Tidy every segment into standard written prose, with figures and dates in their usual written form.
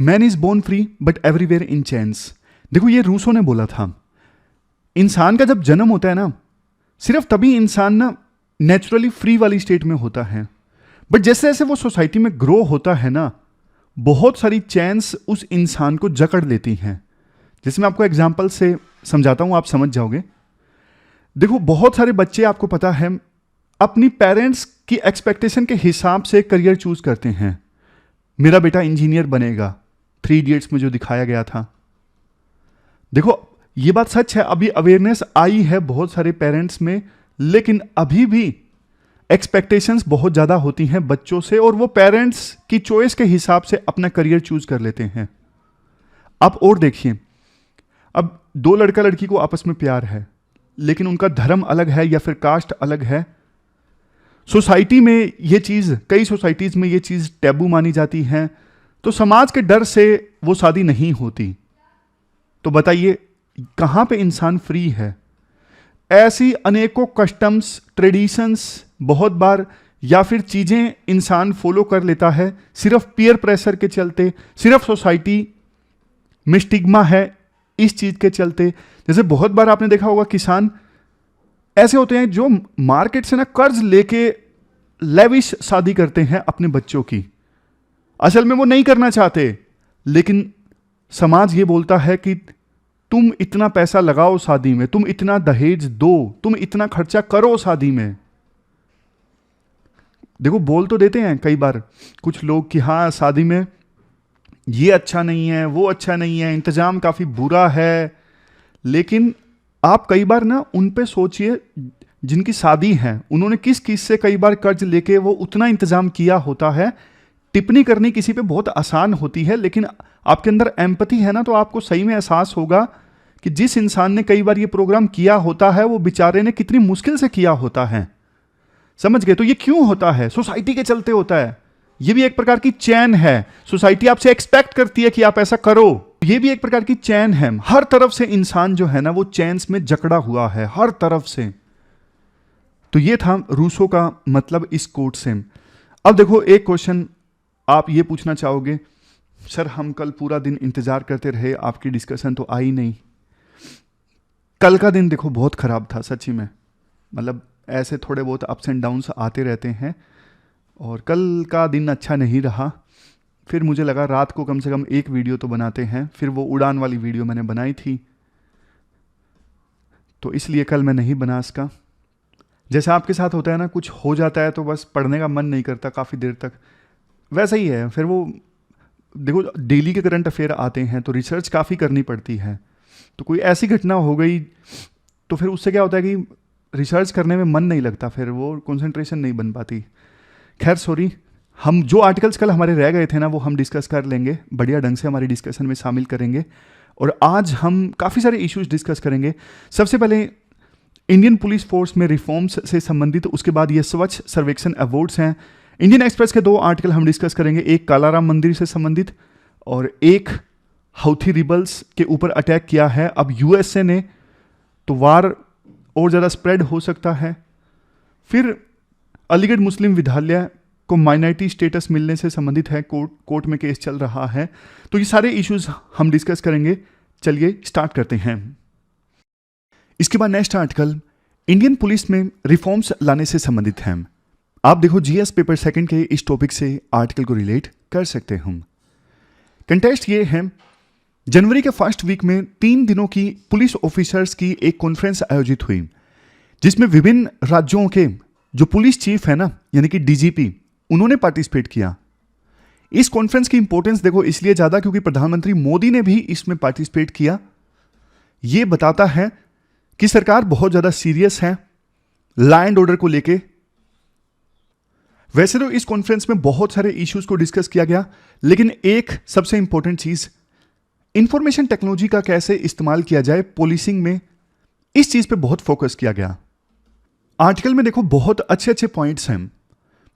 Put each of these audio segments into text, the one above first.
Man is born free but everywhere in chains. देखो ये Rousseau ने बोला था, इंसान का जब जन्म होता है ना, सिर्फ तभी इंसान ना नेचुरली फ्री वाली स्टेट में होता है, बट जैसे जैसे वो सोसाइटी में ग्रो होता है ना, बहुत सारी चेन्स उस इंसान को जकड़ लेती हैं। जैसे मैं आपको एग्जांपल से समझाता हूं, आप समझ जाओगे। देखो बहुत सारे बच्चे, आपको पता है, अपनी पेरेंट्स की एक्सपेक्टेशन के हिसाब से करियर चूज करते हैं। मेरा बेटा इंजीनियर बनेगा, 3 इडियट्स में जो दिखाया गया था। देखो ये बात सच है, अभी अवेयरनेस आई है बहुत सारे पेरेंट्स में, लेकिन अभी भी एक्सपेक्टेशंस बहुत ज़्यादा होती हैं बच्चों से, और वो पेरेंट्स की चॉइस के हिसाब से अपना करियर चूज कर लेते हैं। आप और देखिए, अब 2 लड़का लड़की को आपस में प्यार है, लेकिन उनका धर्म अलग है या फिर कास्ट अलग है। सोसाइटी में ये चीज़, कई सोसाइटीज़ में ये चीज़ टैबू मानी जाती है, तो समाज के डर से वो शादी नहीं होती। तो बताइए कहाँ पे इंसान फ्री है? ऐसी अनेकों कस्टम्स, ट्रेडिशंस बहुत बार या फिर चीज़ें इंसान फॉलो कर लेता है सिर्फ पीयर प्रेशर के चलते, सिर्फ सोसाइटी में स्टिग्मा है इस चीज़ के चलते। जैसे बहुत बार आपने देखा होगा किसान ऐसे होते हैं जो मार्केट से ना कर्ज लेके लेविश शादी करते हैं अपने बच्चों की। असल में वो नहीं करना चाहते, लेकिन समाज ये बोलता है कि तुम इतना पैसा लगाओ शादी में, तुम इतना दहेज दो, तुम इतना खर्चा करो शादी में। देखो बोल तो देते हैं कई बार कुछ लोग कि हाँ शादी में ये अच्छा नहीं है, वो अच्छा नहीं है, इंतजाम काफी बुरा है, लेकिन आप कई बार ना उन पे सोचिए जिनकी शादी है, उन्होंने किस किस से कई बार कर्ज लेके वो उतना इंतजाम किया होता है। टिप्पणी करनी किसी पे बहुत आसान होती है, लेकिन आपके अंदर एम्पैथी है ना, तो आपको सही में एहसास होगा कि जिस इंसान ने कई बार ये प्रोग्राम किया होता है, वो बेचारे ने कितनी मुश्किल से किया होता है। समझ गए? तो ये क्यों होता है? सोसाइटी के चलते होता है। ये भी एक प्रकार की चैन है, सोसाइटी आपसे एक्सपेक्ट करती है कि आप ऐसा करो। ये भी एक प्रकार की चैन है, हर तरफ से इंसान जो है ना वो चैन्स में जकड़ा हुआ है, हर तरफ से। तो ये था रूसो का मतलब इस कोट से। अब देखो एक क्वेश्चन आप ये पूछना चाहोगे, सर हम कल पूरा दिन इंतजार करते रहे, आपकी डिस्कशन तो आई नहीं। कल का दिन देखो बहुत खराब था सच्ची में, मतलब ऐसे थोड़े बहुत अप्स एंड डाउन्स आते रहते हैं, और कल का दिन अच्छा नहीं रहा। फिर मुझे लगा रात को कम से कम एक वीडियो तो बनाते हैं, फिर वो उड़ान वाली वीडियो मैंने बनाई थी, तो इसलिए कल मैं नहीं बना सका। जैसा आपके साथ होता है ना, कुछ हो जाता है तो बस पढ़ने का मन नहीं करता काफ़ी देर तक, वैसा ही है। फिर वो देखो डेली के करंट अफेयर आते हैं तो रिसर्च काफ़ी करनी पड़ती है, तो कोई ऐसी घटना हो गई तो फिर उससे क्या होता है कि रिसर्च करने में मन नहीं लगता, फिर वो कंसंट्रेशन नहीं बन पाती। खैर सॉरी, हम जो आर्टिकल्स कल हमारे रह गए थे ना वो हम डिस्कस कर लेंगे, बढ़िया ढंग से हमारी डिस्कशन में शामिल करेंगे। और आज हम काफ़ी सारे इश्यूज डिस्कस करेंगे। सबसे पहले इंडियन पुलिस फोर्स में रिफॉर्म्स से संबंधित, उसके बाद ये स्वच्छ सर्वेक्षण अवार्ड्स हैं। इंडियन एक्सप्रेस के 2 आर्टिकल हम डिस्कस करेंगे, एक कालाराम मंदिर से संबंधित और एक हौथी रिबल्स के ऊपर अटैक किया है अब यूएसए ने, तो वार और ज़्यादा स्प्रेड हो सकता है। फिर अलीगढ़ मुस्लिम विद्यालय को माइनॉरिटी स्टेटस मिलने से संबंधित है, कोर्ट में केस चल रहा है। तो ये सारे इश्यूज हम डिस्कस करेंगे। चलिए स्टार्ट करते हैं। इसके बाद नेक्स्ट आर्टिकल इंडियन पुलिस में रिफॉर्म्स लाने से संबंधित है। आप देखो जीएस पेपर 2 के इस टॉपिक से आर्टिकल को रिलेट कर सकते हम। कंटेस्ट ये है, जनवरी के फर्स्ट वीक में 3 दिनों की पुलिस ऑफिसर्स की एक कॉन्फ्रेंस आयोजित हुई, जिसमें विभिन्न राज्यों के जो पुलिस चीफ है ना, यानी कि डीजीपी, उन्होंने पार्टिसिपेट किया। इस कॉन्फ्रेंस की इंपॉर्टेंस देखो इसलिए ज्यादा क्योंकि प्रधानमंत्री मोदी ने भी इसमें पार्टिसिपेट किया। यह बताता है कि सरकार बहुत ज्यादा सीरियस है लॉ एंड ऑर्डर को लेके। वैसे तो इस कॉन्फ्रेंस में बहुत सारे इश्यूज को डिस्कस किया गया, लेकिन एक सबसे इंपॉर्टेंट चीज इंफॉर्मेशन टेक्नोलॉजी का कैसे इस्तेमाल किया जाए पुलिसिंग में, इस चीज पे बहुत फोकस किया गया। आर्टिकल में देखो बहुत अच्छे अच्छे पॉइंट्स हैं।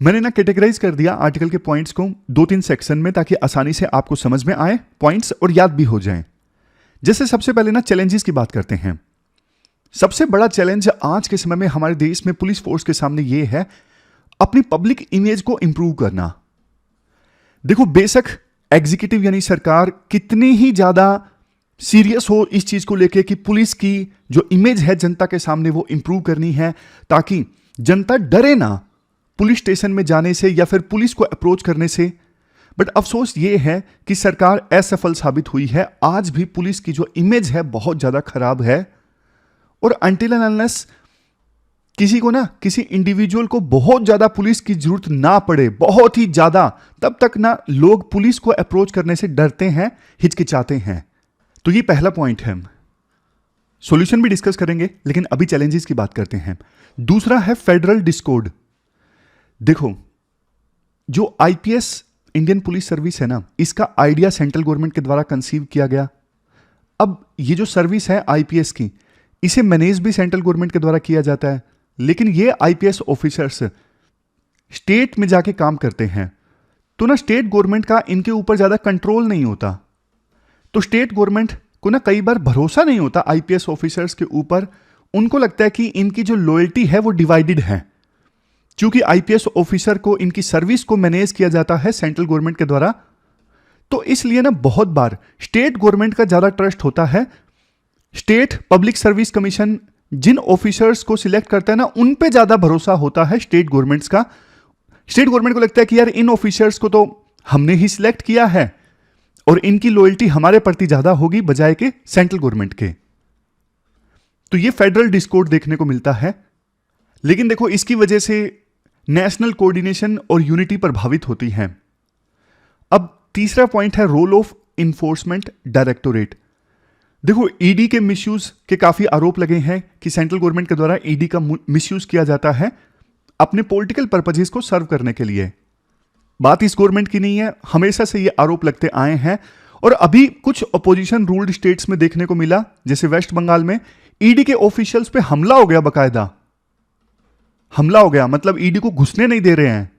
मैंने ना कैटेगराइज कर दिया आर्टिकल के पॉइंट्स को 2-3 सेक्शन में, ताकि आसानी से आपको समझ में आए पॉइंट्स और याद भी हो जाएं। जैसे सबसे पहले ना चैलेंजेस की बात करते हैं। सबसे बड़ा चैलेंज आज के समय में हमारे देश में पुलिस फोर्स के सामने यह है अपनी पब्लिक इमेज को इंप्रूव करना। देखो बेशक एग्जीक्यूटिव यानी सरकार कितनी ही ज्यादा सीरियस हो इस चीज को लेके कि पुलिस की जो इमेज है जनता के सामने वो इंप्रूव करनी है, ताकि जनता डरे ना पुलिस स्टेशन में जाने से या फिर पुलिस को अप्रोच करने से। बट अफसोस ये है कि सरकार असफल साबित हुई है। आज भी पुलिस की जो इमेज है बहुत ज्यादा खराब है, और अनटिल एंड अनलेस किसी को ना, किसी इंडिविजुअल को बहुत ज्यादा पुलिस की जरूरत ना पड़े, बहुत ही ज्यादा, तब तक ना लोग पुलिस को अप्रोच करने से डरते हैं, हिचकिचाते हैं। तो ये पहला पॉइंट है। सॉल्यूशन भी डिस्कस करेंगे, लेकिन अभी चैलेंजेस की बात करते हैं। दूसरा है फेडरल डिस्कॉर्ड। देखो, जो आईपीएस इंडियन पुलिस सर्विस है ना, इसका आइडिया सेंट्रल गवर्नमेंट के द्वारा कंसीव किया गया। अब ये जो सर्विस है आईपीएस की, इसे मैनेज भी सेंट्रल गवर्नमेंट के द्वारा किया जाता है, लेकिन ये आईपीएस ऑफिसर्स स्टेट में जाके काम करते हैं, तो ना स्टेट गवर्नमेंट का इनके ऊपर ज्यादा कंट्रोल नहीं होता। तो स्टेट गवर्नमेंट को ना कई बार भरोसा नहीं होता आईपीएस ऑफिसर्स के ऊपर। उनको लगता है कि इनकी जो लॉयल्टी है वो डिवाइडेड है, क्योंकि आईपीएस ऑफिसर को इनकी सर्विस को मैनेज किया जाता है सेंट्रल गवर्नमेंट के द्वारा। तो इसलिए ना बहुत बार स्टेट गवर्नमेंट का ज्यादा ट्रस्ट होता है। स्टेट पब्लिक सर्विस कमीशन जिन ऑफिसर्स को सिलेक्ट करता है ना, उन पे ज्यादा भरोसा होता है स्टेट गवर्नमेंट्स का। स्टेट गवर्नमेंट को लगता है कि यार इन ऑफिसर्स को तो हमने ही सिलेक्ट किया है और इनकी लॉयल्टी हमारे प्रति ज्यादा होगी बजाय के सेंट्रल गवर्नमेंट के। तो ये फेडरल डिस्कॉर्ड देखने को मिलता है। लेकिन देखो, इसकी वजह से नेशनल कोऑर्डिनेशन और यूनिटी प्रभावित होती है। अब तीसरा पॉइंट है रोल ऑफ इन्फोर्समेंट डायरेक्टोरेट। देखो, ईडी के मिसयूज के काफी आरोप लगे हैं कि सेंट्रल गवर्नमेंट के द्वारा ईडी का मिसयूज किया जाता है अपने पॉलिटिकल पर्पजेस को सर्व करने के लिए। बात इस गवर्नमेंट की नहीं है, हमेशा से ये आरोप लगते आए हैं। और अभी कुछ अपोजिशन रूल्ड स्टेट्स में देखने को मिला, जैसे वेस्ट बंगाल में ईडी के ऑफिशियल्स पे हमला हो गया, बकायदा हमला हो गया, मतलब ईडी को घुसने नहीं दे रहे हैं।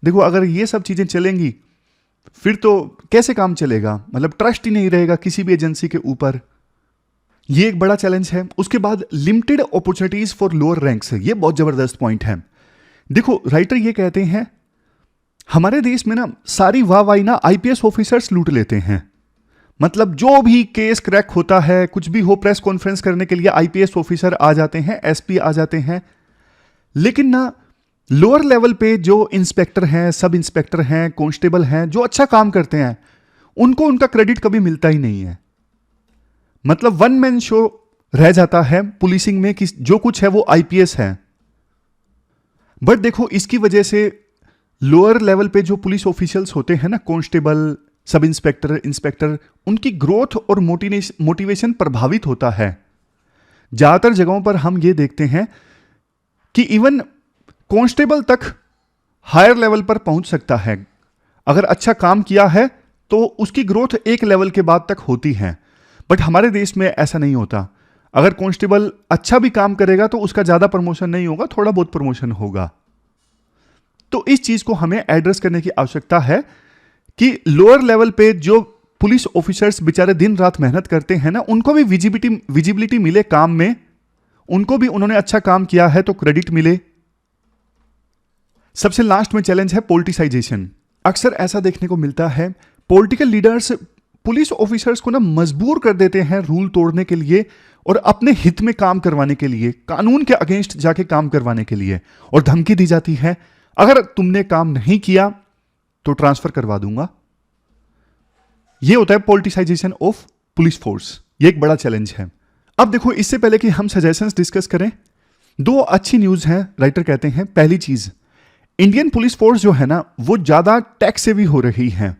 देखो, अगर ये सब चीजें चलेंगी फिर तो कैसे काम चलेगा, मतलब ट्रस्ट ही नहीं रहेगा किसी भी एजेंसी के ऊपर। ये एक बड़ा चैलेंज है। उसके बाद limited opportunities for lower ranks है, ये बहुत जबरदस्त पॉइंट है। देखो, राइटर ये कहते हैं हमारे देश में ना सारी वाहवाही ना आईपीएस ऑफिसर्स लूट लेते हैं। मतलब जो भी केस क्रैक होता है, कुछ भी हो, प्रेस कॉन्फ्रेंस करने के लिए आईपीएस ऑफिसर आ जाते हैं, एसपी आ जाते हैं। लेकिन ना लोअर लेवल पे जो इंस्पेक्टर हैं, सब इंस्पेक्टर हैं, कांस्टेबल हैं, जो अच्छा काम करते हैं, उनको उनका क्रेडिट कभी मिलता ही नहीं है। मतलब वन मैन शो रह जाता है पुलिसिंग में कि जो कुछ है वो आईपीएस है। बट देखो, इसकी वजह से लोअर लेवल पे जो पुलिस ऑफिशियल्स होते हैं ना, कांस्टेबल, सब इंस्पेक्टर, इंस्पेक्टर, उनकी ग्रोथ और मोटिवेशन प्रभावित होता है। ज्यादातर जगहों पर हम ये देखते हैं कि इवन कांस्टेबल तक हायर लेवल पर पहुंच सकता है। अगर अच्छा काम किया है तो उसकी ग्रोथ एक लेवल के बाद तक होती है। बट हमारे देश में ऐसा नहीं होता। अगर कांस्टेबल अच्छा भी काम करेगा तो उसका ज्यादा प्रमोशन नहीं होगा, थोड़ा बहुत प्रमोशन होगा। तो इस चीज को हमें एड्रेस करने की आवश्यकता है कि लोअर लेवल पे जो पुलिस ऑफिसर्स बेचारे दिन रात मेहनत करते हैं ना, उनको भी विजिबिलिटी मिले काम में, उनको भी उन्होंने अच्छा काम किया है तो क्रेडिट मिले। सबसे लास्ट में चैलेंज है पॉलिटिसाइजेशन। अक्सर ऐसा देखने को मिलता है, पॉलिटिकल लीडर्स पुलिस ऑफिसर्स को ना मजबूर कर देते हैं रूल तोड़ने के लिए और अपने हित में काम करवाने के लिए, कानून के अगेंस्ट जाके काम करवाने के लिए, और धमकी दी जाती है अगर तुमने काम नहीं किया तो ट्रांसफर करवा दूंगा। यह होता है पॉलिटिसाइजेशन ऑफ पुलिस फोर्स। यह एक बड़ा चैलेंज है। अब देखो, इससे पहले कि हम सजेशंस डिस्कस करें, दो अच्छी न्यूज हैं। राइटर कहते हैं, पहली चीज, इंडियन पुलिस फोर्स जो है ना वो ज्यादा टैक्स सेवी हो रही है।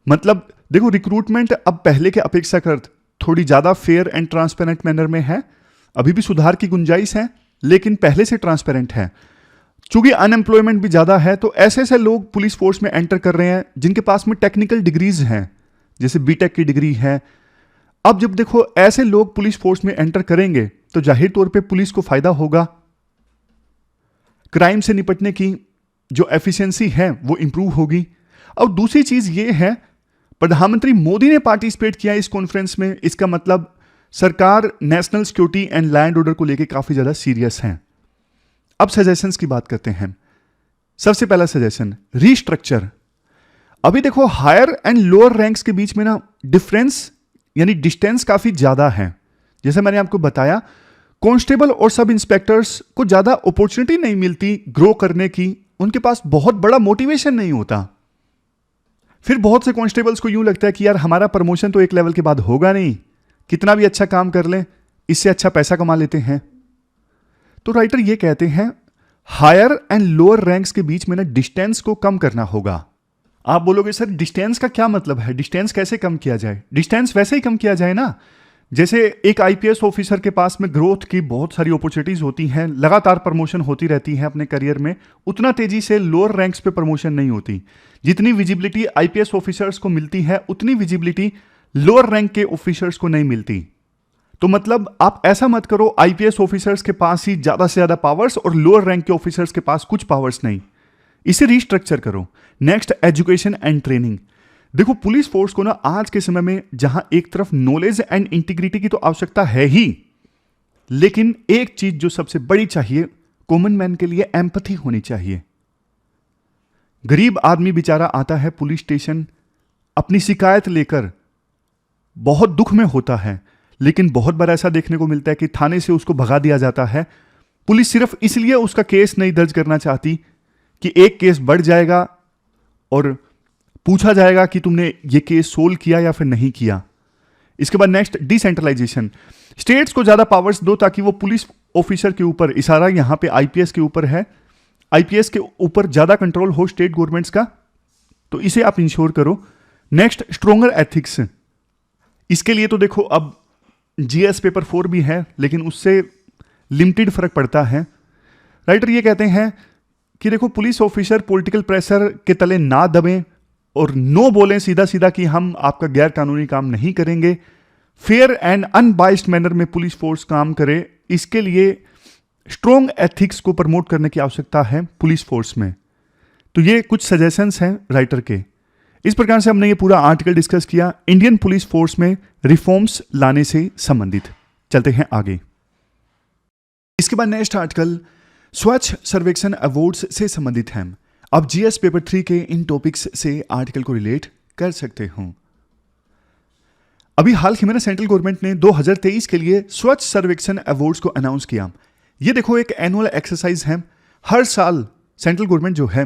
मतलब देखो, रिक्रूटमेंट अब पहले के अपेक्षाकृत थोड़ी ज्यादा फेयर एंड ट्रांसपेरेंट मैनर में है। अभी भी सुधार की गुंजाइश है, लेकिन पहले से ट्रांसपेरेंट है। चूंकि अनएम्प्लॉयमेंट भी ज्यादा है, तो ऐसे ऐसे लोग पुलिस फोर्स में एंटर कर रहे हैं जिनके पास में टेक्निकल डिग्रीज हैं, जैसे बीटेक की डिग्री है। अब जब देखो ऐसे लोग पुलिस फोर्स में एंटर करेंगे तो जाहिर तौर पे पुलिस को फायदा होगा। क्राइम से निपटने की जो एफिशिएंसी है वो इंप्रूव होगी। अब दूसरी चीज ये है, प्रधानमंत्री मोदी ने पार्टिसिपेट किया इस कॉन्फ्रेंस में, इसका मतलब सरकार national security and land order को लेकर काफी ज्यादा सीरियस है। अब सजेशंस की बात करते हैं। सबसे पहला सजेशन, रीस्ट्रक्चर। अभी देखो हायर एंड लोअर रैंक्स के बीच में ना डिफरेंस यानी डिस्टेंस काफी ज्यादा है। जैसे मैंने आपको बताया, कांस्टेबल और सब इंस्पेक्टर्स को ज्यादा अपॉर्चुनिटी नहीं मिलती ग्रो करने की, उनके पास बहुत बड़ा मोटिवेशन नहीं होता। फिर बहुत से कांस्टेबल्स को यूं लगता है कि यार हमारा प्रमोशन तो एक लेवल के बाद होगा नहीं, कितना भी अच्छा काम कर लें इससे अच्छा पैसा कमा लेते हैं। तो राइटर ये कहते हैं हायर एंड लोअर रैंक्स के बीच में ना डिस्टेंस को कम करना होगा। आप बोलोगे सर डिस्टेंस का क्या मतलब है, डिस्टेंस कैसे कम किया जाए? डिस्टेंस वैसे ही कम किया जाए ना, जैसे एक आईपीएस ऑफिसर के पास में ग्रोथ की बहुत सारी अपॉर्चुनिटीज होती हैं, लगातार प्रमोशन होती रहती है अपने करियर में, उतना तेजी से लोअर रैंक्स पे प्रमोशन नहीं होती। जितनी विजिबिलिटी आईपीएस ऑफिसर्स को मिलती है उतनी विजिबिलिटी लोअर रैंक के ऑफिसर्स को नहीं मिलती। तो मतलब आप ऐसा मत करो आईपीएस ऑफिसर्स के पास ही ज्यादा से ज्यादा पावर्स और लोअर रैंक के ऑफिसर्स के पास कुछ पावर्स नहीं, इसे रिस्ट्रक्चर करो। Next, education and training. देखो पुलिस फोर्स को ना आज के समय में जहां एक तरफ नॉलेज एंड इंटीग्रिटी की तो आवश्यकता है ही, लेकिन एक चीज जो सबसे बड़ी चाहिए कॉमन मैन के लिए, एम्पैथी होनी चाहिए। गरीब आदमी बेचारा आता है पुलिस स्टेशन अपनी शिकायत लेकर, बहुत दुख में होता है, लेकिन बहुत बार ऐसा देखने को मिलता है कि थाने से उसको भगा दिया जाता है। पुलिस सिर्फ इसलिए उसका केस नहीं दर्ज करना चाहती कि एक केस बढ़ जाएगा और पूछा जाएगा कि तुमने ये केस सोल्व किया या फिर नहीं किया। इसके बाद नेक्स्ट, डिसेंट्रलाइजेशन। स्टेट्स को ज्यादा पावर्स दो ताकि वो पुलिस ऑफिसर के ऊपर, इशारा यहां पे आईपीएस के ऊपर है, आईपीएस के ऊपर ज्यादा कंट्रोल हो स्टेट गवर्नमेंट्स का, तो इसे आप इंश्योर करो। Next, stronger ethics. इसके लिए तो देखो अब जीएस पेपर 4 भी है, लेकिन उससे लिमिटेड फर्क पड़ता है। राइटर ये कहते हैं कि देखो पुलिस ऑफिसर पॉलिटिकल प्रेशर के तले ना दबें और नो बोलें सीधा सीधा कि हम आपका गैर कानूनी काम नहीं करेंगे। फेयर एंड अनबाइस्ड मैनर में पुलिस फोर्स काम करे, इसके लिए स्ट्रॉन्ग एथिक्स को प्रमोट करने की आवश्यकता है पुलिस फोर्स में। तो ये कुछ सजेशंस हैं राइटर के। इस प्रकार से हमने ये पूरा आर्टिकल डिस्कस किया इंडियन पुलिस फोर्स में रिफॉर्म्स लाने से संबंधित। चलते हैं आगे। इसके बाद नेक्स्ट आर्टिकल स्वच्छ सर्वेक्षण अवार्ड्स से संबंधित है। अब जीएस पेपर 3 के इन टॉपिक्स से आर्टिकल को रिलेट कर सकते हो। अभी हाल ही में सेंट्रल गवर्नमेंट ने 2023 के लिए स्वच्छ सर्वेक्षण अवार्ड्स को अनाउंस किया। ये देखो एक एनुअल एक्सरसाइज है। हर साल सेंट्रल गवर्नमेंट जो है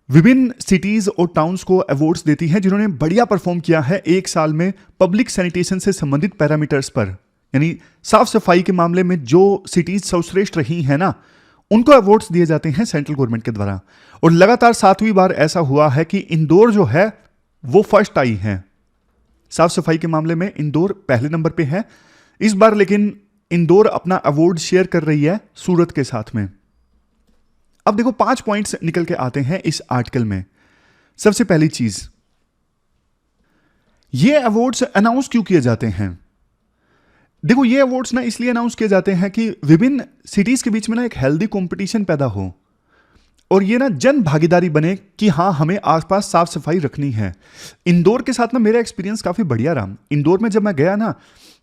विभिन्न सिटीज और टाउन्स को अवार्ड्स देती है जिन्होंने बढ़िया परफॉर्म किया है एक साल में पब्लिक सैनिटेशन से संबंधित पैरामीटर्स पर, यानी साफ सफाई के मामले में जो सिटीज सर्वश्रेष्ठ रही है ना, उनको अवार्ड्स दिए जाते हैं सेंट्रल गवर्नमेंट के द्वारा। और लगातार 7वीं बार ऐसा हुआ है कि इंदौर जो है वो फर्स्ट आई है। साफ सफाई के मामले में इंदौर पहले नंबर पे है इस बार, लेकिन इंदौर अपना अवार्ड शेयर कर रही है सूरत के साथ में। अब देखो 5 पॉइंट्स निकल के आते हैं इस आर्टिकल में। सबसे पहली चीज, ये अवार्ड्स अनाउंस क्यों किए जाते हैं? देखो ये अवार्ड्स ना इसलिए अनाउंस किए जाते हैं कि विभिन्न सिटीज के बीच में ना एक हेल्दी कंपटीशन पैदा हो और ये ना जन भागीदारी बने कि हाँ हमें आसपास साफ सफाई रखनी है। इंदौर के साथ ना मेरा एक्सपीरियंस काफी बढ़िया रहा। इंदौर में जब मैं गया ना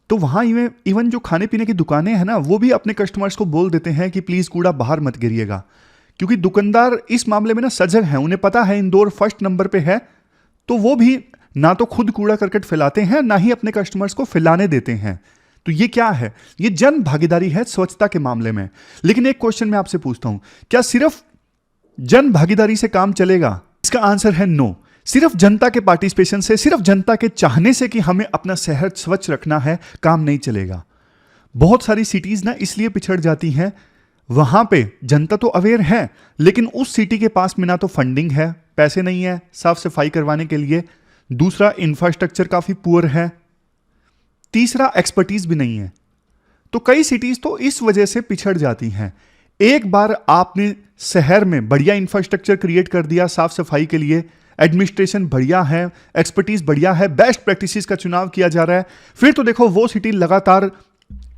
तो वहां इवन जो खाने पीने की दुकानें हैं ना, वो भी अपने कस्टमर्स को बोल देते हैं कि प्लीज कूड़ा बाहर मत गिरिएगा, क्योंकि दुकानदार इस मामले में ना सजग है, उन्हें पता है इंदौर फर्स्ट नंबर पे है, तो वो भी ना तो खुद कूड़ा करकट फैलाते हैं ना ही अपने कस्टमर्स को फैलाने देते हैं। तो ये क्या है? ये जन भागीदारी है स्वच्छता के मामले में। लेकिन एक क्वेश्चन मैं आपसे पूछता हूं, क्या सिर्फ जन भागीदारी से काम चलेगा? इसका आंसर है नो। सिर्फ जनता के पार्टिसिपेशन से, सिर्फ जनता के चाहने से कि हमें अपना शहर स्वच्छ रखना है, काम नहीं चलेगा। बहुत सारी सिटीज ना इसलिए पिछड़ जाती हैं, वहां पे जनता तो अवेयर है लेकिन उस सिटी के पास में ना तो फंडिंग है, पैसे नहीं है साफ सफाई करवाने के लिए, दूसरा इंफ्रास्ट्रक्चर काफी पुअर है, तीसरा एक्सपर्टीज भी नहीं है। तो कई सिटीज तो इस वजह से पिछड़ जाती हैं। एक बार आपने शहर में बढ़िया इंफ्रास्ट्रक्चर क्रिएट कर दिया साफ सफाई के लिए, एडमिनिस्ट्रेशन बढ़िया है, एक्सपर्टीज बढ़िया है, बेस्ट प्रैक्टिसेस का चुनाव किया जा रहा है, फिर तो देखो वो सिटी लगातार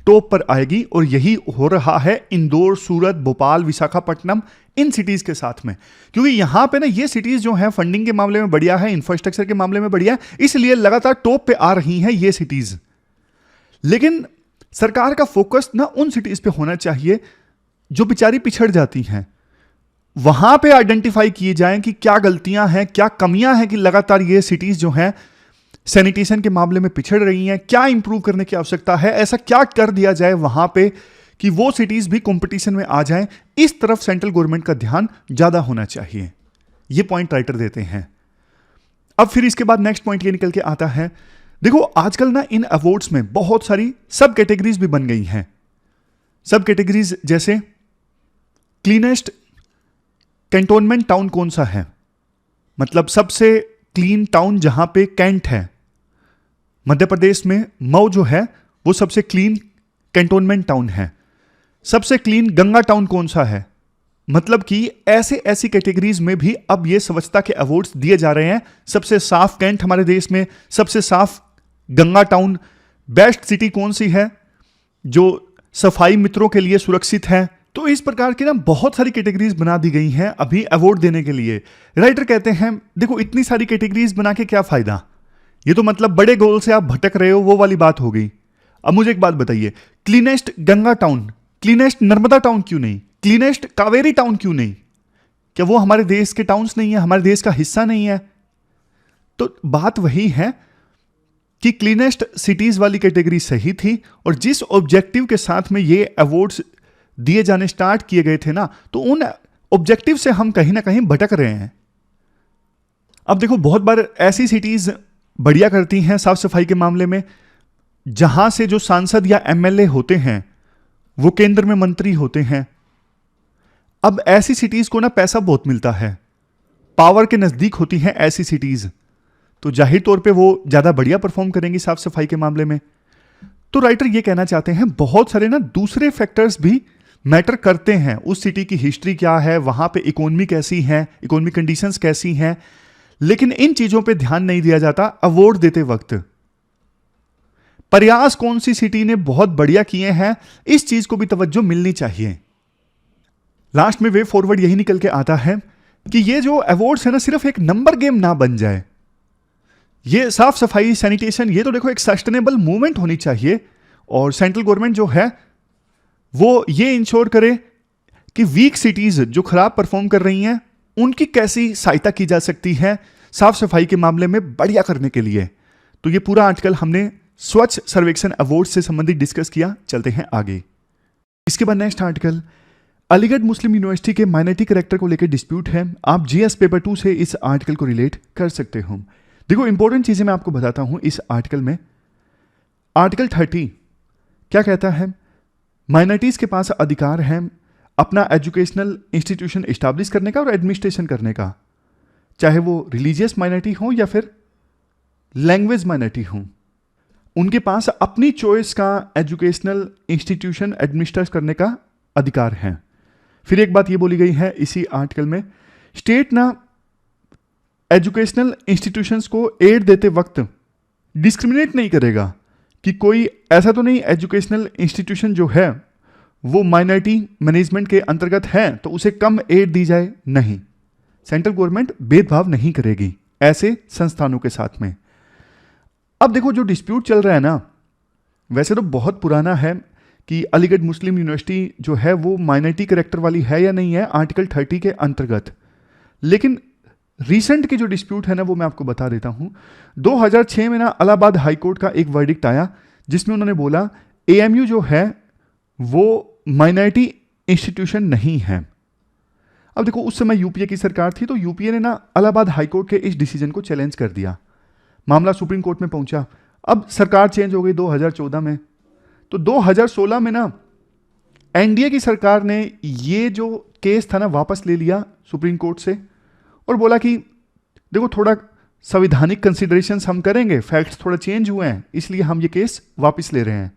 टॉप पर आएगी। और यही हो रहा है इंदौर, सूरत, भोपाल, विशाखापट्टनम, इन सिटीज के साथ में, क्योंकि यहां पे ना ये सिटीज जो है फंडिंग के मामले में बढ़िया है, इंफ्रास्ट्रक्चर के मामले में बढ़िया है, इसलिए लगातार टॉप पे आ रही हैं ये सिटीज। लेकिन सरकार का फोकस ना उन सिटीज पे होना चाहिए जो बेचारी पिछड़ जाती हैं। वहां पे आइडेंटिफाई किए जाएं कि क्या गलतियां हैं, क्या कमियां हैं कि लगातार ये सिटीज जो हैं सैनिटेशन के मामले में पिछड़ रही हैं, क्या इंप्रूव करने की आवश्यकता है, ऐसा क्या कर दिया जाए वहां पे कि वो सिटीज भी कंपटीशन में आ जाएं। इस तरफ सेंट्रल गवर्नमेंट का ध्यान ज्यादा होना चाहिए, ये पॉइंट राइटर देते हैं। अब फिर इसके बाद नेक्स्ट पॉइंट ये निकल के आता है, देखो आजकल ना इन अवार्ड्स में बहुत सारी सब कैटेगरीज भी बन गई हैं। सब कैटेगरीज जैसे क्लीनेस्ट कैंटोनमेंट टाउन कौन सा है, मतलब सबसे क्लीन टाउन जहां पे कैंट है। मध्य प्रदेश में मऊ जो है वो सबसे क्लीन कैंटोनमेंट टाउन है। सबसे क्लीन गंगा टाउन कौन सा है, मतलब कि ऐसे ऐसी कैटेगरीज में भी अब ये स्वच्छता के अवार्ड्स दिए जा रहे हैं। सबसे साफ कैंट हमारे देश में, सबसे साफ गंगा टाउन, बेस्ट सिटी कौन सी है जो सफाई मित्रों के लिए सुरक्षित है। तो इस प्रकार की ना बहुत सारी कैटेगरीज बना दी गई हैं अभी अवार्ड देने के लिए। राइटर कहते हैं देखो इतनी सारी कैटेगरीज बना के क्या फायदा, ये तो मतलब बड़े गोल से आप भटक रहे हो, वो वाली बात हो गई। अब मुझे एक बात बताइए, cleanest Ganga town, cleanest Narmada town क्यों नहीं, क्लीनेस्ट कावेरी टाउन क्यों नहीं? क्या वो हमारे देश के टाउन्स नहीं है, हमारे देश का हिस्सा नहीं है? तो बात वही है कि क्लीनेस्ट सिटीज वाली कैटेगरी सही थी, और जिस ऑब्जेक्टिव के साथ में ये अवार्ड्स दिए जाने स्टार्ट किए गए थे ना, तो उन ऑब्जेक्टिव से हम कहीं ना कहीं भटक रहे हैं। अब देखो बहुत बार ऐसी सिटीज बढ़िया करती हैं साफ सफाई के मामले में, जहां से जो सांसद या एमएलए होते हैं वो केंद्र में मंत्री होते हैं। अब ऐसी सिटीज को ना पैसा बहुत मिलता है, पावर के नजदीक होती हैं ऐसी सिटीज, तो जाहिर तौर पे वो ज्यादा बढ़िया परफॉर्म करेंगी साफ सफाई के मामले में। तो राइटर ये कहना चाहते हैं बहुत सारे ना दूसरे फैक्टर्स भी मैटर करते हैं। उस सिटी की हिस्ट्री क्या है, वहां पे इकोनॉमी कैसी है, इकोनॉमिक कंडीशंस कैसी हैं, लेकिन इन चीजों पे ध्यान नहीं दिया जाता अवार्ड देते वक्त। प्रयास कौन सी सिटी ने बहुत बढ़िया किए हैं, इस चीज को भी तवज्जो मिलनी चाहिए। लास्ट में वे फॉरवर्ड यही निकल के आता है कि ये जो अवार्ड्स है ना सिर्फ एक नंबर गेम ना बन जाए। ये साफ सफाई सैनिटेशन ये तो देखो एक सस्टेनेबल मूवमेंट होनी चाहिए, और सेंट्रल गवर्नमेंट जो है वो ये इंश्योर करे कि वीक सिटीज जो खराब परफॉर्म कर रही हैं उनकी कैसी सहायता की जा सकती है साफ सफाई के मामले में बढ़िया करने के लिए। तो ये पूरा आर्टिकल हमने स्वच्छ सर्वेक्षण अवार्ड से संबंधित डिस्कस किया। चलते हैं आगे। इसके बाद नेक्स्ट आर्टिकल, अलीगढ़ मुस्लिम यूनिवर्सिटी के माइनॉरिटी कैरेक्टर को लेकर डिस्प्यूट है। आप जीएस पेपर 2 से इस आर्टिकल को रिलेट कर सकते हो। देखो इंपॉर्टेंट चीजें मैं आपको बताता हूं इस आर्टिकल में। आर्टिकल 30 क्या कहता है, माइनॉरिटीज के पास अधिकार है अपना एजुकेशनल इंस्टीट्यूशन एस्टैब्लिश करने का और एडमिनिस्ट्रेशन करने का, चाहे वो रिलीजियस माइनॉरिटी हो या फिर लैंग्वेज माइनॉरिटी हो। उनके पास अपनी चॉइस का एजुकेशनल इंस्टीट्यूशन एडमिनिस्ट्रेट करने का अधिकार है। फिर एक बात ये बोली गई है इसी आर्टिकल में, स्टेट ना एजुकेशनल इंस्टीट्यूशंस को एड देते वक्त डिस्क्रिमिनेट नहीं करेगा कि कोई ऐसा तो नहीं एजुकेशनल इंस्टीट्यूशन जो है वो माइनॉरिटी मैनेजमेंट के अंतर्गत है तो उसे कम एड दी जाए, नहीं। सेंट्रल गवर्नमेंट भेदभाव नहीं करेगी ऐसे संस्थानों के साथ में। अब देखो जो डिस्प्यूट चल रहा है ना, वैसे तो बहुत पुराना है कि अलीगढ़ मुस्लिम यूनिवर्सिटी जो है वो माइनॉरिटी कैरेक्टर वाली है या नहीं है आर्टिकल 30 के अंतर्गत, लेकिन रिसेंट की जो डिस्प्यूट है ना वो मैं आपको बता देता हूं। 2006 में ना इलाहाबाद हाईकोर्ट का एक वर्डिक्ट आया जिसमें उन्होंने बोला एएमयू जो है वो माइनॉरिटी इंस्टीट्यूशन नहीं है। अब देखो उस समय यूपीए की सरकार थी, तो यूपीए ने ना इलाहाबाद हाईकोर्ट के इस डिसीजन को चैलेंज कर दिया। मामला सुप्रीम कोर्ट में पहुंचा। अब सरकार चेंज हो गई 2014 में, तो 2016 में ना एनडीए की सरकार ने ये जो केस था ना वापस ले लिया सुप्रीम कोर्ट से और बोला कि देखो थोड़ा संवैधानिक कंसिडरेशंस हम करेंगे, फैक्ट्स थोड़ा चेंज हुए हैं, इसलिए हम ये केस वापस ले रहे हैं।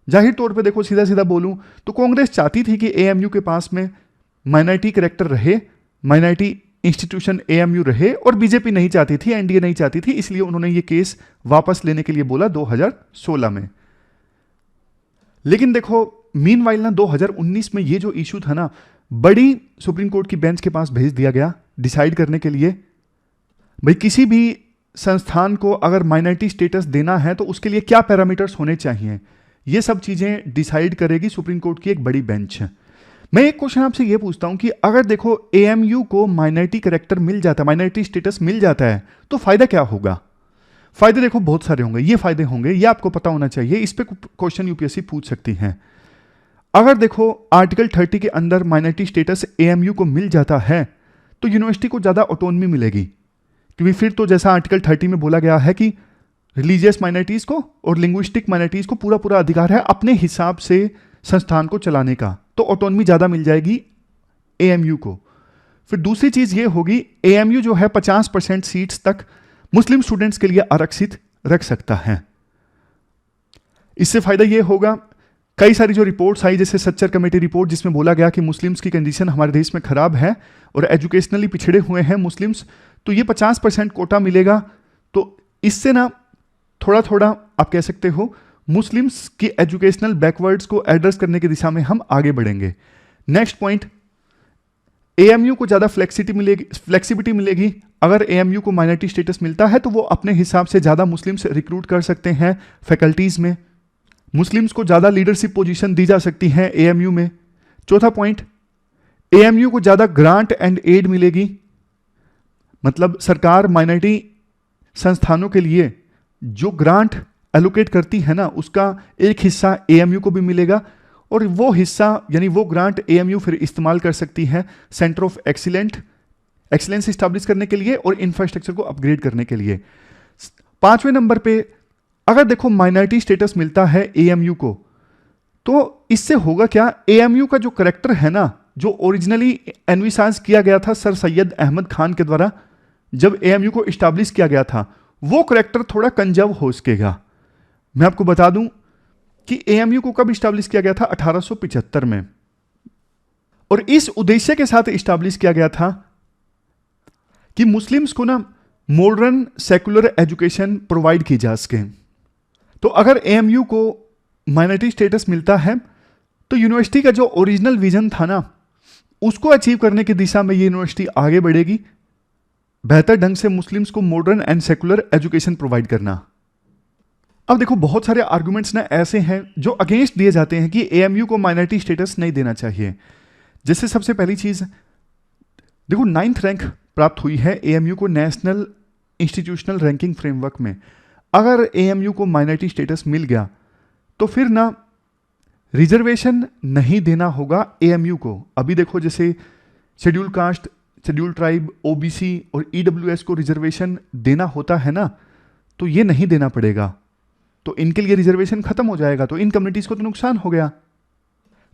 जाहिर तौर पे देखो सीधा सीधा बोलूं तो कांग्रेस चाहती थी कि एएमयू के पास में माइनॉरिटी कैरेक्टर रहे, माइनॉरिटी इंस्टीट्यूशन एएमयू रहे, और बीजेपी नहीं चाहती थी, एनडीए नहीं चाहती थी, इसलिए उन्होंने ये केस वापस लेने के लिए बोला 2016 में। लेकिन देखो मीनवाइल ना 2019 में ये जो इशू था ना बड़ी सुप्रीम कोर्ट की बेंच के पास भेज दिया गया डिसाइड करने के लिए, भाई किसी भी संस्थान को अगर माइनॉरिटी स्टेटस देना है तो उसके लिए क्या पैरामीटर्स होने चाहिए, ये सब चीजें डिसाइड करेगी सुप्रीम कोर्ट की एक बड़ी बेंच। मैं एक क्वेश्चन आपसे ये पूछता हूं कि अगर देखो एएमयू को माइनॉरिटी कैरेक्टर मिल जाता है, माइनॉरिटी स्टेटस मिल जाता है, तो फायदा क्या होगा? फायदे देखो बहुत सारे होंगे, ये फायदे होंगे, ये आपको पता होना चाहिए, इस पे क्वेश्चन यूपीएससी पूछ सकती है। अगर देखो आर्टिकल 30 के अंदर माइनॉरिटी स्टेटस एएमयू को मिल जाता है तो यूनिवर्सिटी को ज़्यादा ऑटोनमी मिलेगी, क्योंकि फिर तो जैसा आर्टिकल 30 में बोला गया है कि रिलीजियस माइनॉरिटीज़ को और लिंग्विस्टिक माइनॉरिटीज़ को पूरा पूरा अधिकार है अपने हिसाब से संस्थान को चलाने का, तो ऑटोनमी ज़्यादा मिल जाएगी एएमयू को। फिर दूसरी चीज़ ये होगी, एएमयू जो है 50% सीट्स तक मुस्लिम स्टूडेंट्स के लिए आरक्षित रख सकता है। इससे फायदा ये होगा, कई सारी जो रिपोर्ट्स आई जैसे सच्चर कमेटी रिपोर्ट जिसमें बोला गया कि मुस्लिम्स की कंडीशन हमारे देश में खराब है और एजुकेशनली पिछड़े हुए हैं मुस्लिम्स, तो ये 50% कोटा मिलेगा, तो इससे ना थोड़ा थोड़ा आप कह सकते हो मुस्लिम्स की एजुकेशनल बैकवर्ड्स को एड्रेस करने की दिशा में हम आगे बढ़ेंगे। नेक्स्ट पॉइंट, एएमयू को ज़्यादा फ्लेक्सिबिलिटी मिलेगी। अगर एएमयू को माइनॉरिटी स्टेटस मिलता है तो वो अपने हिसाब से ज़्यादा मुस्लिम्स रिक्रूट कर सकते हैं फैकल्टीज़ में, मुस्लिम्स को ज़्यादा लीडरशिप पोजीशन दी जा सकती है एएमयू में। चौथा पॉइंट, एएमयू को ज़्यादा ग्रांट एंड एड मिलेगी, मतलब सरकार माइनॉरिटी संस्थानों के लिए जो ग्रांट एलोकेट करती है ना, उसका एक हिस्सा एएमयू को भी मिलेगा और वो हिस्सा यानी वो ग्रांट एएमयू फिर इस्तेमाल कर सकती है सेंटर ऑफ एक्सीलेंस इस्टेब्लिश करने के लिए और इंफ्रास्ट्रक्चर को अपग्रेड करने के लिए। 5वें नंबर पे, अगर देखो माइनॉरिटी स्टेटस मिलता है एएमयू को, तो इससे होगा क्या, एएमयू का जो करेक्टर है ना, जो ओरिजिनली एनविसाज किया गया था सर सैयद अहमद खान के द्वारा जब एएमयू को इस्टेब्लिश किया गया था, वो करेक्टर थोड़ा कंजर्व हो सकेगा। मैं आपको बता दूं कि एएमयू को कब इस्टेब्लिश किया गया था, 1875 में, और इस उद्देश्य के साथ इस्टेब्लिश किया गया था कि मुस्लिम्स को ना मॉडर्न सेकुलर एजुकेशन प्रोवाइड की जा सके। तो अगर एएमयू को माइनॉरिटी स्टेटस मिलता है तो यूनिवर्सिटी का जो ओरिजिनल विजन था ना, उसको अचीव करने की दिशा में ये यूनिवर्सिटी आगे बढ़ेगी, बेहतर ढंग से मुस्लिम्स को modern and secular education provide करना। अब देखो बहुत सारे आर्गुमेंट्स ना ऐसे हैं जो अगेंस्ट दिए जाते हैं कि एएमयू को माइनॉरिटी स्टेटस नहीं देना चाहिए। जैसे सबसे पहली चीज देखो, 9th रैंक प्राप्त हुई है एएमयू को नेशनल इंस्टीट्यूशनल रैंकिंग फ्रेमवर्क में। अगर एएमयू को माइनॉरिटी स्टेटस मिल गया तो फिर ना रिजर्वेशन नहीं देना होगा एएमयू को। अभी देखो जैसे schedule caste, schedule tribe, OBC और ईडब्ल्यूएस को रिजर्वेशन देना होता है ना, तो ये नहीं देना पड़ेगा, तो इनके लिए रिजर्वेशन खत्म हो जाएगा, तो इन कम्युनिटीज को तो नुकसान हो गया।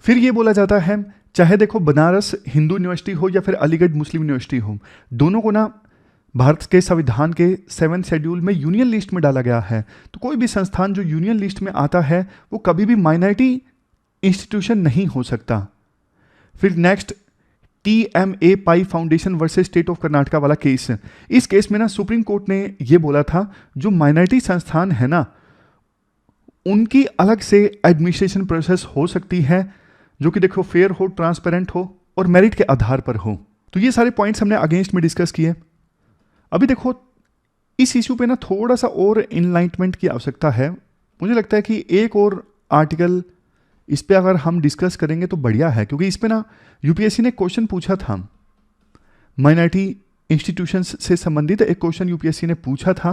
फिर ये बोला जाता है चाहे देखो बनारस हिंदू यूनिवर्सिटी हो या फिर अलीगढ़ मुस्लिम यूनिवर्सिटी हो, दोनों को ना भारत के संविधान के 7th शेड्यूल में यूनियन लिस्ट में डाला गया है। तो कोई भी संस्थान जो यूनियन लिस्ट में आता है वो कभी भी माइनॉरिटी इंस्टीट्यूशन नहीं हो सकता। फिर next, TMA pi foundation versus state of Karnataka वाला केस। इस केस में ना सुप्रीम कोर्ट ने ये बोला था जो माइनॉरिटी संस्थान है ना, उनकी अलग से एडमिनिस्ट्रेशन प्रोसेस हो सकती है जो कि देखो फेयर हो, ट्रांसपेरेंट हो और मेरिट के आधार पर हो। तो ये सारे पॉइंट्स हमने अगेंस्ट में डिस्कस किए। अभी देखो इस इशू पे ना थोड़ा सा और इनलाइटमेंट की आवश्यकता है। मुझे लगता है कि एक और आर्टिकल इस पे अगर हम डिस्कस करेंगे तो बढ़िया है, क्योंकि इस पे ना यूपीएससी ने क्वेश्चन पूछा था, माइनॉरिटी इंस्टीट्यूशंस से संबंधित एक क्वेश्चन यूपीएससी ने पूछा था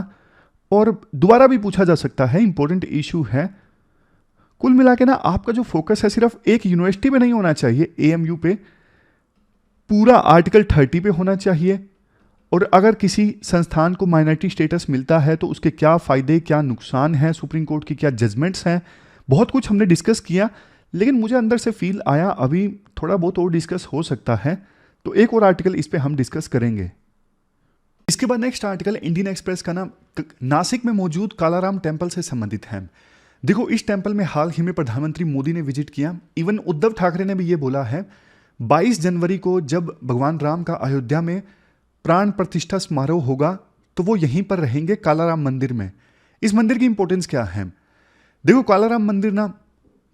और दोबारा भी पूछा जा सकता है, इंपॉर्टेंट इशू है। कुल मिला के ना आपका जो फोकस है सिर्फ एक यूनिवर्सिटी पे नहीं होना चाहिए, एएमयू पे, पूरा आर्टिकल 30 पे होना चाहिए। और अगर किसी संस्थान को माइनॉरिटी स्टेटस मिलता है तो उसके क्या फ़ायदे क्या नुकसान हैं, सुप्रीम कोर्ट की क्या जजमेंट्स हैं, बहुत कुछ हमने डिस्कस किया। लेकिन मुझे अंदर से फील आया अभी थोड़ा बहुत और डिस्कस हो सकता है, तो एक और आर्टिकल इस पे हम डिस्कस करेंगे। इसके बाद नेक्स्ट आर्टिकल इंडियन एक्सप्रेस का ना नासिक में मौजूद कालाराम टेम्पल से संबंधित है। देखो इस टेम्पल में हाल ही में प्रधानमंत्री मोदी ने विजिट किया, इवन उद्धव ठाकरे ने भी ये बोला है 22 जनवरी को जब भगवान राम का अयोध्या में प्राण प्रतिष्ठा समारोह होगा तो वो यहीं पर रहेंगे कालाराम मंदिर में। इस मंदिर की इंपॉर्टेंस क्या है? देखो कालाराम मंदिर ना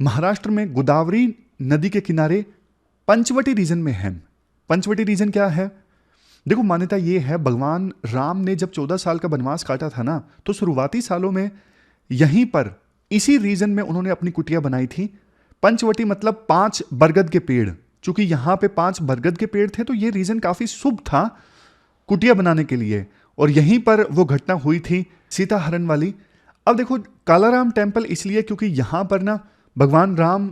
महाराष्ट्र में गोदावरी नदी के किनारे पंचवटी रीजन में है। पंचवटी रीजन क्या है? देखो मान्यता ये है भगवान राम ने जब 14 साल का वनवास काटा था ना, तो शुरुआती सालों में यहीं पर इसी रीजन में उन्होंने अपनी कुटिया बनाई थी। पंचवटी मतलब 5 बरगद के पेड़, चूंकि यहाँ पे 5 बरगद के पेड़ थे तो ये रीजन काफी शुभ था कुटिया बनाने के लिए, और यहीं पर वो घटना हुई थी सीता हरण वाली। अब देखो कालाराम टेम्पल इसलिए क्योंकि यहाँ पर ना भगवान राम,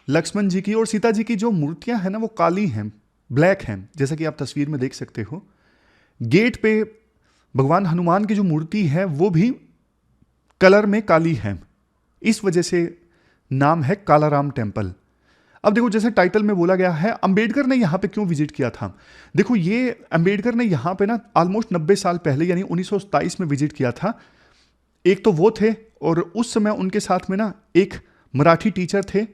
लक्ष्मण जी की और सीता जी की जो मूर्तियां हैं ना वो काली हैं, ब्लैक हैं, जैसा कि आप तस्वीर में देख सकते हो। गेट पे भगवान हनुमान की जो मूर्ति है वो भी कलर में काली है, इस वजह से नाम है कालाराम टेम्पल। अब देखो जैसे टाइटल में बोला गया है, अंबेडकर ने यहाँ पे क्यों विजिट किया था। देखो ये अंबेडकर ने यहाँ पे ना ऑलमोस्ट 90 साल पहले यानी 1927 में विजिट किया था। एक तो वो थे और उस समय उनके साथ में ना एक मराठी टीचर थे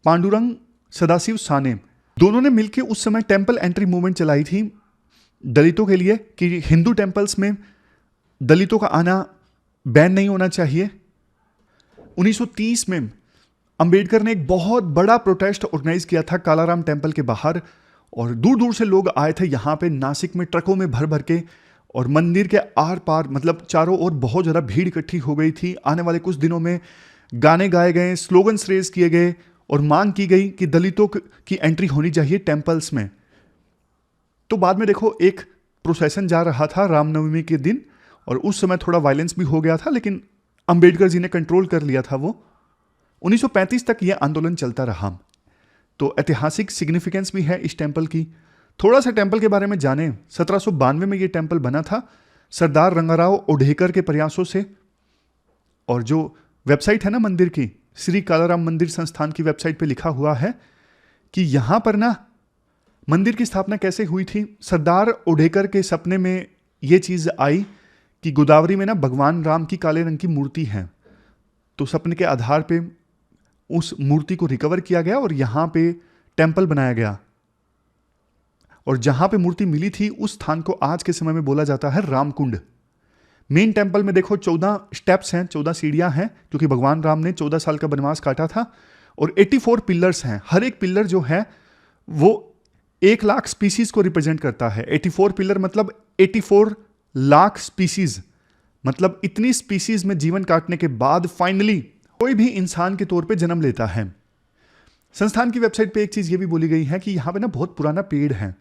पांडुरंग सदाशिव साने। दोनों ने मिलकर उस समय टेम्पल एंट्री मूवमेंट चलाई थी दलितों के लिए कि हिंदू टेम्पल्स में दलितों का आना बैन नहीं होना चाहिए। 1930 में अंबेडकर ने एक बहुत बड़ा प्रोटेस्ट ऑर्गेनाइज किया था कालाराम टेम्पल के बाहर, और दूर दूर से लोग आए थे यहाँ पे नासिक में ट्रकों में भर भर के, और मंदिर के आर पार मतलब चारों ओर बहुत ज़्यादा भीड़ इकट्ठी हो गई थी। आने वाले कुछ दिनों में गाने गाए गए, स्लोगन्स रेज किए गए और मांग की गई कि दलितों की एंट्री होनी चाहिए टेम्पल्स में। तो बाद में देखो एक प्रोसेशन जा रहा था रामनवमी के दिन, और उस समय थोड़ा वायलेंस भी हो गया था, लेकिन अंबेडकर जी ने कंट्रोल कर लिया था वो। 1935 तक यह आंदोलन चलता रहा। तो ऐतिहासिक सिग्निफिकेंस भी है इस टेम्पल की। थोड़ा सा टेम्पल के बारे में जाने। 1792 में यह टेम्पल बना था सरदार रंगाराव ओढेकर के प्रयासों से। और जो वेबसाइट है ना मंदिर की, श्री कालाराम मंदिर संस्थान की वेबसाइट पे लिखा हुआ है कि यहां पर ना मंदिर की स्थापना कैसे हुई थी। सरदार ओढेकर के सपने में यह चीज आई कि गोदावरी में ना भगवान राम की काले रंग की मूर्ति है, तो सपने के आधार पे उस मूर्ति को रिकवर किया गया और यहां पे टेम्पल बनाया गया। और जहां पे मूर्ति मिली थी उस स्थान को आज के समय में बोला जाता है रामकुंड। मेन टेम्पल में देखो 14 स्टेप्स हैं, 14 सीढ़ियां हैं, क्योंकि भगवान राम ने 14 साल का वनवास काटा था। और 84 पिलर्स हैं। हर एक पिलर जो है वो 1 लाख स्पीसीज को रिप्रेजेंट करता है। 84 पिलर मतलब 84 लाख स्पीसीज, मतलब इतनी स्पीसीज में जीवन काटने के बाद फाइनली कोई भी इंसान के तौर पे जन्म लेता है। संस्थान की वेबसाइट पे एक चीज ये भी बोली गई है कि यहाँ पे ना बहुत पुराना पेड़ है,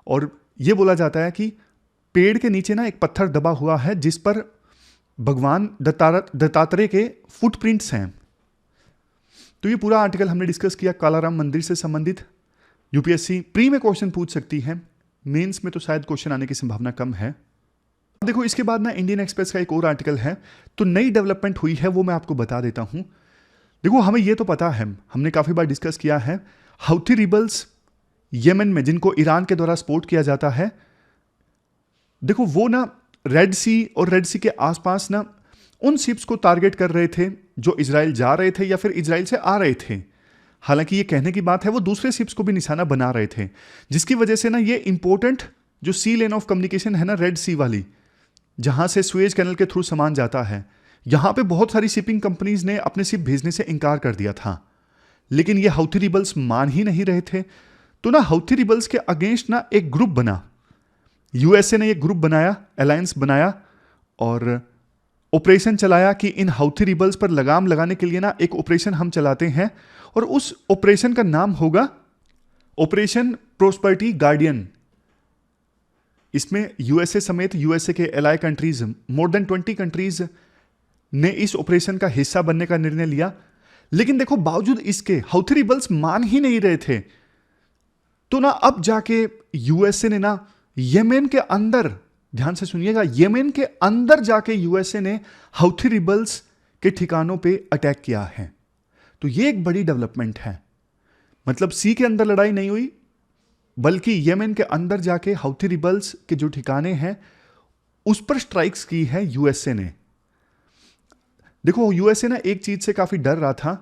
और ये बोला जाता है कि पेड़ के नीचे ना एक पत्थर दबा हुआ है जिस पर भगवान दत्तात्रेय के फुटप्रिंट्स हैं। तो ये पूरा आर्टिकल हमने डिस्कस किया कालाराम मंदिर से संबंधित। यूपीएससी प्री में क्वेश्चन पूछ सकती है, मेंस में तो शायद क्वेश्चन आने की संभावना कम है। देखो इसके बाद ना इंडियन एक्सप्रेस का एक और आर्टिकल है, तो नई डेवलपमेंट हुई है वो मैं आपको बता देता हूं। देखो हमें ये तो पता है, हमने काफी बार डिस्कस किया है, हाउथी रिबल्स यमन में जिनको ईरान के द्वारा सपोर्ट किया जाता है, देखो वो ना रेड सी और रेड सी के आसपास ना उन शिप्स को टारगेट कर रहे थे जो इजराइल जा रहे थे या फिर इजराइल से आ रहे थे। हालांकि ये कहने की बात है वो दूसरे शिप्स को भी निशाना बना रहे थे, जिसकी वजह से ना ये इंपॉर्टेंट जो सी लेन ऑफ कम्युनिकेशन है ना रेड सी वाली, जहां से सुएज कैनल के थ्रू सामान जाता है, यहां पे बहुत सारी शिपिंग कंपनीज ने अपने शिप भेजने से इनकार कर दिया था। लेकिन ये हाउथी रिबल्स मान ही नहीं रहे थे। तो ना हाउथी रिबल्स के अगेंस्ट ना एक ग्रुप बना, यूएसए ने एक ग्रुप बनाया, अलायंस बनाया और ऑपरेशन चलाया कि इन हाउथी रिबल्स पर लगाम लगाने के लिए ना एक ऑपरेशन हम चलाते हैं, और उस ऑपरेशन का नाम होगा ऑपरेशन प्रोस्पेरिटी गार्डियन। इसमें यूएसए समेत यूएसए के ally countries, more than 20 countries ने इस ऑपरेशन का हिस्सा बनने का निर्णय लिया। लेकिन देखो बावजूद इसके हाउथी रिबल्स मान ही नहीं रहे थे। तो ना अब जाके यूएसए ने ना यमेन के अंदर, ध्यान से सुनिएगा, यमेन के अंदर जाके यूएसए ने हाउथी रिबल्स के ठिकानों पे अटैक किया है। तो ये एक बड़ी डेवलपमेंट है। मतलब सी के अंदर लड़ाई नहीं हुई, बल्कि यमेन के अंदर जाके हाउथी रिबल्स के जो ठिकाने हैं उस पर स्ट्राइक्स की है यूएसए ने। देखो यूएसए ना एक चीज से काफी डर रहा था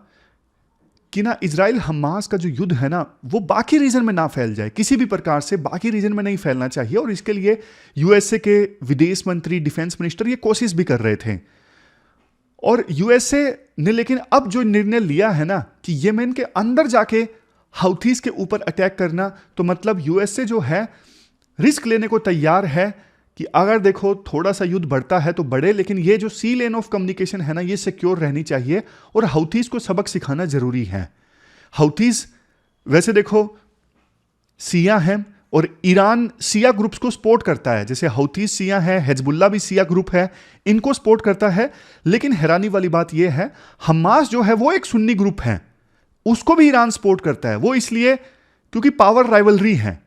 कि ना इजराइल हमास का जो युद्ध है ना वो बाकी रीजन में ना फैल जाए, किसी भी प्रकार से बाकी रीजन में नहीं फैलना चाहिए। और इसके लिए यूएसए के विदेश मंत्री, डिफेंस मिनिस्टर ये कोशिश भी कर रहे थे। और यूएसए ने लेकिन अब जो निर्णय लिया है ना कि यमेन के अंदर जाके हाउथीज के ऊपर अटैक करना, तो मतलब यूएसए जो है रिस्क लेने को तैयार है कि अगर देखो थोड़ा सा युद्ध बढ़ता है तो बढ़े, लेकिन ये जो सी लेन ऑफ कम्युनिकेशन है ना ये सिक्योर रहनी चाहिए और हाउथीज को सबक सिखाना जरूरी है। हाउथीज वैसे देखो सिया है और ईरान सिया ग्रुप्स को सपोर्ट करता है, जैसे हौथी सिया है, हिजबुल्ला भी सिया ग्रुप है, इनको सपोर्ट करता है। लेकिन हैरानी वाली बात यह है हमास जो है वो एक सुन्नी ग्रुप है, उसको भी ईरान सपोर्ट करता है। वो इसलिए क्योंकि पावर राइवलरी है,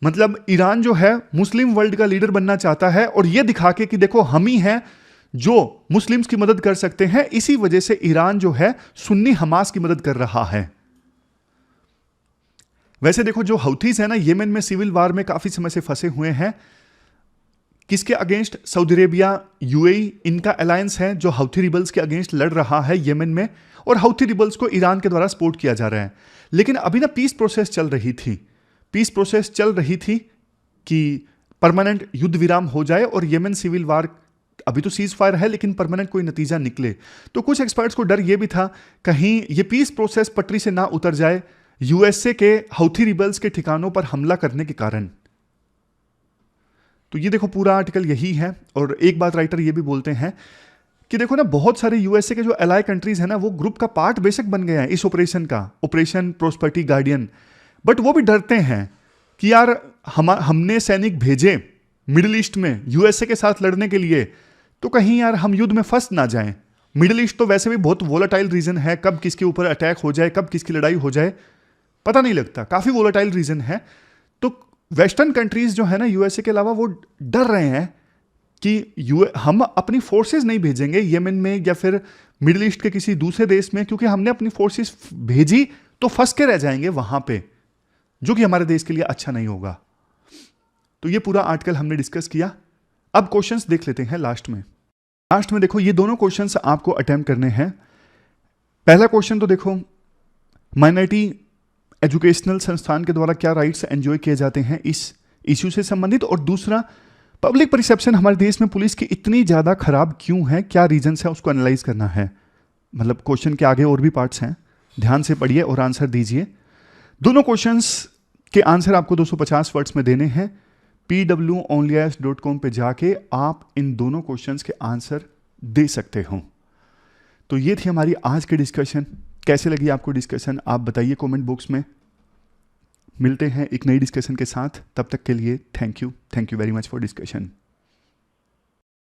मतलब ईरान जो है मुस्लिम वर्ल्ड का लीडर बनना चाहता है और यह दिखा के कि देखो हम ही हैं जो मुस्लिम्स की मदद कर सकते हैं। इसी वजह से ईरान जो है सुन्नी हमास की मदद कर रहा है। वैसे देखो जो हौथीज है ना, येमेन में सिविल वार में काफी समय से फंसे हुए हैं। किसके अगेंस्ट? सऊदी अरेबिया, यूएई, इनका अलायंस है जो हौथी रिबल्स के अगेंस्ट लड़ रहा है येमेन में, और हौथी रिबल्स को ईरान के द्वारा सपोर्ट किया जा रहा है। लेकिन अभी ना पीस प्रोसेस चल रही थी कि परमानेंट युद्ध विराम हो जाए और येमेन सिविल वार, अभी तो सीज फायर है लेकिन परमानेंट कोई नतीजा निकले। तो कुछ एक्सपर्ट्स को डर यह भी था कहीं ये पीस प्रोसेस पटरी से ना उतर जाए यूएसए के हौथी रिबल्स के ठिकानों पर हमला करने के कारण। तो ये देखो पूरा आर्टिकल यही है। और एक बात राइटर ये भी बोलते हैं कि देखो ना बहुत सारे यूएसए के जो अलाय कंट्रीज है ना वो ग्रुप का पार्ट बेशक बन गए हैं इस ऑपरेशन का, ऑपरेशन प्रोस्पेरिटी गार्डियन, बट वो भी डरते हैं कि यार हमने सैनिक भेजे मिडिल ईस्ट में यूएसए के साथ लड़ने के लिए, तो कहीं यार हम युद्ध में फंस ना जाएं। मिडिल ईस्ट तो वैसे भी बहुत वोलेटाइल रीजन है, कब किसके ऊपर अटैक हो जाए, कब किसकी लड़ाई हो जाए पता नहीं लगता, काफी वोलेटाइल रीजन है। तो वेस्टर्न कंट्रीज जो है ना यूएसए के अलावा वो डर रहे हैं कि हम अपनी फोर्सेस नहीं भेजेंगे येमेन में या फिर मिडिल ईस्ट के किसी दूसरे देश में, क्योंकि हमने अपनी फोर्सेस भेजी तो फंस के रह जाएंगे वहां पे, जो कि हमारे देश के लिए अच्छा नहीं होगा। तो ये पूरा आर्टिकल हमने डिस्कस किया। अब क्वेश्चंस देख लेते हैं लास्ट में देखो ये दोनों क्वेश्चंस आपको अटेम्प्ट करने हैं। पहला क्वेश्चन तो देखो माइनॉरिटी एजुकेशनल संस्थान के द्वारा क्या राइट्स एंजॉय किए जाते हैं इस इश्यू से संबंधित, और दूसरा पब्लिक परसेप्शन हमारे देश में पुलिस की इतनी ज़्यादा खराब क्यों है, क्या रीजंस है, उसको एनालाइज करना है। मतलब क्वेश्चन के आगे और भी पार्ट्स हैं, ध्यान से पढ़िए और आंसर दीजिए। दोनों क्वेश्चंस के आंसर आपको 250 वर्ड्स में देने हैं। pwonlyas.com पे जाके आप इन दोनों क्वेश्चंस के आंसर दे सकते हो। तो ये थी हमारी आज की डिस्कशन। कैसे लगी आपको डिस्कशन आप बताइए कमेंट बॉक्स में। मिलते हैं एक नई डिस्कशन के साथ, तब तक के लिए thank you very much for discussion.